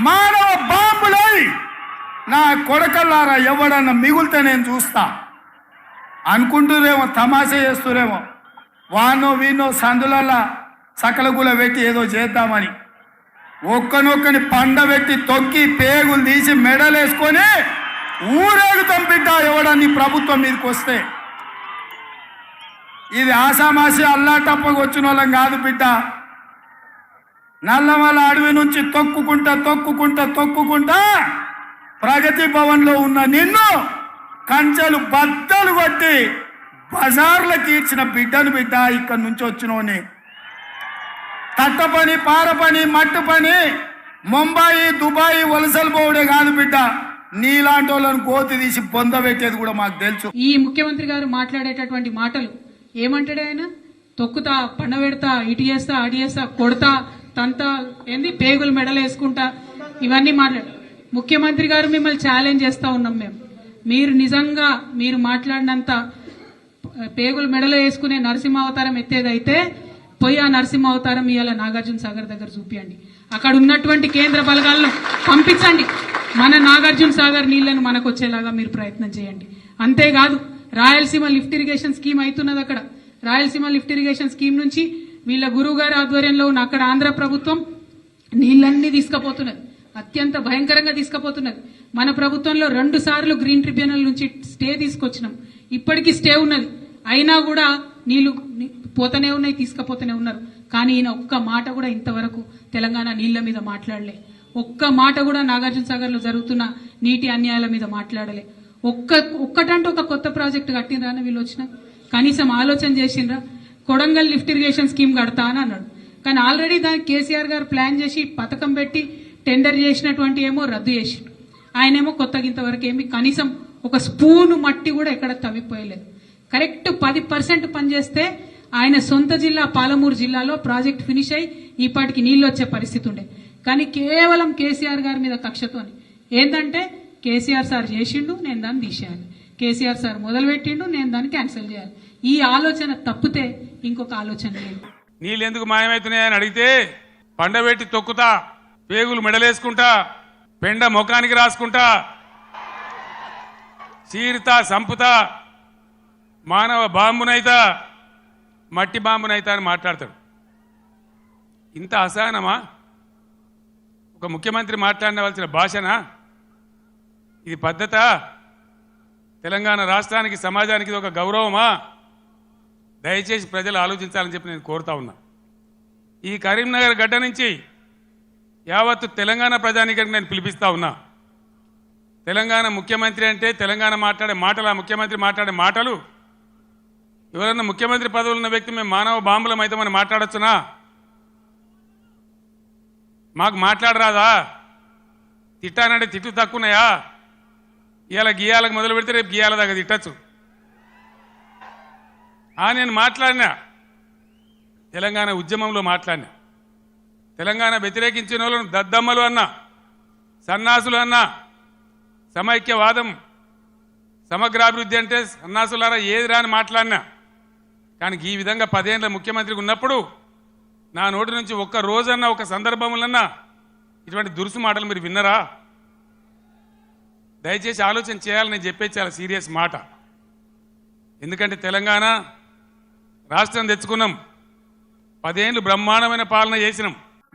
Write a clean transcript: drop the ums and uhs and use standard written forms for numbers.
మానవ బాంబులై నా కొడకల్లారా ఎవడన్నా మిగులుతే నేను చూస్తా అనుకుంటురేమో, తమాషా చేస్తురేమో. వానో వీనో సందులల్లా సకలగుల పెట్టి ఏదో చేద్దామని ఒక్కనొక్కని పండబెట్టి తొక్కి పేగులు తీసి మెడలేసుకొని ఊరేగుతాం బిడ్డ ఎవడని ప్రభుత్వం మీదకి వస్తే. ఇది ఆసామాసి అల్లాటప్పకు వచ్చిన వాళ్ళం కాదు బిడ్డ. నల్లమల అడవి నుంచి తొక్కుకుంటా ప్రగతి భవన్లో ఉన్న నిన్ను కంచెలు బద్దలు కొట్టి బజార్లకు ఈడ్చిన బిడ్డను బిడ్డ. ఇక్కడి నుంచి వచ్చినోని తట్ట పని, పార పని, మట్టు పని, ముంబాయి దుబాయ్ వలసలు పోవడే కాదు బిడ్డ. నీలాంటి వాళ్ళని కోతి తీసి పొందబెట్టేది కూడా మాకు తెలుసు. ఈ ముఖ్యమంత్రి గారు మాట్లాడేటటువంటి మాటలు ఏమంటాడు ఆయన? తొక్కుతా, పండబెడతా, ఇటు చేస్తా, అడి చేస్తా, కొడతా, తంతా, ఏంది పేగులు మెడలు వేసుకుంటా, ఇవన్నీ మాట్లాడు. ముఖ్యమంత్రి గారు మిమ్మల్ని ఛాలెంజ్ చేస్తా ఉన్నాం మేము. మీరు నిజంగా మీరు మాట్లాడినంత పేగులు మెడలో వేసుకునే నరసింహ అవతారం ఎత్తేదైతే పోయి ఆ నరసింహ అవతారం ఇవాళ నాగార్జున సాగర్ దగ్గర చూపియండి. అక్కడ ఉన్నటువంటి కేంద్ర బలగాలను పంపించండి. మన నాగార్జున సాగర్ నీళ్లను మనకు వచ్చేలాగా మీరు ప్రయత్నం చేయండి. అంతేకాదు రాయలసీమ లిఫ్ట్ ఇరిగేషన్ స్కీమ్ అవుతున్నది. అక్కడ రాయలసీమ లిఫ్ట్ ఇరిగేషన్ స్కీమ్ నుంచి వీళ్ళ గురువు గారి ఆధ్వర్యంలో ఉన్న అక్కడ ఆంధ్ర ప్రభుత్వం నీళ్లన్నీ తీసుకుపోతున్నది. అత్యంత భయంకరంగా తీసుకుపోతున్నది. మన ప్రభుత్వంలో 2 సార్లు గ్రీన్ ట్రిబ్యునల్ నుంచి స్టే తీసుకొచ్చినాం. ఇప్పటికీ స్టే ఉన్నది. అయినా కూడా నీళ్లు పోతూనే ఉన్నాయి, తీసుకుపోతూనే ఉన్నారు. కానీ ఈయన ఒక్క మాట కూడా ఇంతవరకు తెలంగాణ నీళ్ల మీద మాట్లాడలే. ఒక్క మాట కూడా నాగార్జున సాగర్ లో జరుగుతున్న నీటి అన్యాయాల మీద మాట్లాడలే. ఒక్కటంటే ఒక కొత్త ప్రాజెక్టు కట్టినరా అని వీళ్ళు వచ్చినా కనీసం ఆలోచన చేసిండ్రా? కొడంగల్ లిఫ్ట్ ఇరిగేషన్ స్కీమ్ కడతా అని అన్నాడు. కానీ ఆల్రెడీ దానికి కేసీఆర్ గారు ప్లాన్ చేసి పథకం పెట్టి టెండర్ చేసినటువంటి ఏమో రద్దు చేసిండు. ఆయనేమో కొత్తగా ఇంతవరకు ఏమి కనీసం ఒక స్పూను మట్టి కూడా ఎక్కడ తవ్విపోయలేదు. కరెక్ట్ 10% పనిచేస్తే ఆయన సొంత జిల్లా పాలమూరు జిల్లాలో ప్రాజెక్ట్ ఫినిష్ అయి ఈపాటికి నీళ్లు వచ్చే పరిస్థితి ఉండే. కానీ కేవలం కేసీఆర్ గారి మీద కక్షతోని ఏంటంటే కేసీఆర్ సార్ చేసిండు, నేను దాన్ని తీసేయాలి, కేసీఆర్ సార్ మొదలుపెట్టిండు, నేను దాన్ని క్యాన్సిల్ చేయాలి. ఈ ఆలోచన తప్పితే ఇంకొక ఆలోచన లేదు. నీళ్ళు ఎందుకు మాయమవుతున్నాయని అడిగితే పండబెట్టి తొక్కుతా, పేగులు మెడలేసుకుంటా, పెండ ముఖానికి రాసుకుంటా, చీరుతా, సంపుతా, మానవ బాంబునైతా, మట్టి బాంబునైతా అని మాట్లాడతాడు. ఇంత అసహనమా? ఒక ముఖ్యమంత్రి మాట్లాడవలసిన భాషనా ఇది? పద్ధతా? తెలంగాణ రాష్ట్రానికి, సమాజానికి ఇది ఒక గౌరవమా? దయచేసి ప్రజలు ఆలోచించాలని చెప్పి నేను కోరుతా ఉన్నా. ఈ కరీంనగర్ గడ్డ నుంచి యావత్తు తెలంగాణ ప్రజానీకానికి నేను పిలిపిస్తా ఉన్నా. తెలంగాణ ముఖ్యమంత్రి అంటే తెలంగాణ మాట్లాడే మాటలు, ఆ ముఖ్యమంత్రి మాట్లాడే మాటలు, ఎవరన్నా ముఖ్యమంత్రి పదవులు ఉన్న వ్యక్తి మేము మానవ బాంబులం అయితే మనం మాట్లాడొచ్చునా? మాకు మాట్లాడరాదా? తిట్టానంటే తిట్టు తక్కువన్నాయా? ఇవాళ గీయాలకు మొదలు పెడితే రేపు గీయాల దాకా తిట్టచ్చు. నేను మాట్లాడినా, తెలంగాణ ఉద్యమంలో మాట్లాడినా, తెలంగాణ వ్యతిరేకించిన వాళ్ళను దద్దమ్మలు అన్నా, సన్నాసులు అన్నా, సమైక్యవాదం, సమగ్రాభివృద్ధి అంటే సన్నాసులారా ఏది రాని మాట్లాడినా. కానీ ఈ విధంగా 10 ఏళ్ల ముఖ్యమంత్రికి ఉన్నప్పుడు నా నోటి నుంచి ఒక్క రోజన్నా, ఒక సందర్భంలోన్నా ఇటువంటి దురుసు మాటలు మీరు విన్నరా? దయచేసి ఆలోచన చేయాలని నేను చెప్పేది చాలా సీరియస్ మాట. ఎందుకంటే తెలంగాణ రాష్ట్రం తెచ్చుకున్నాం, 10 ఏళ్ళు బ్రహ్మాండమైన పాలన చేసినాం.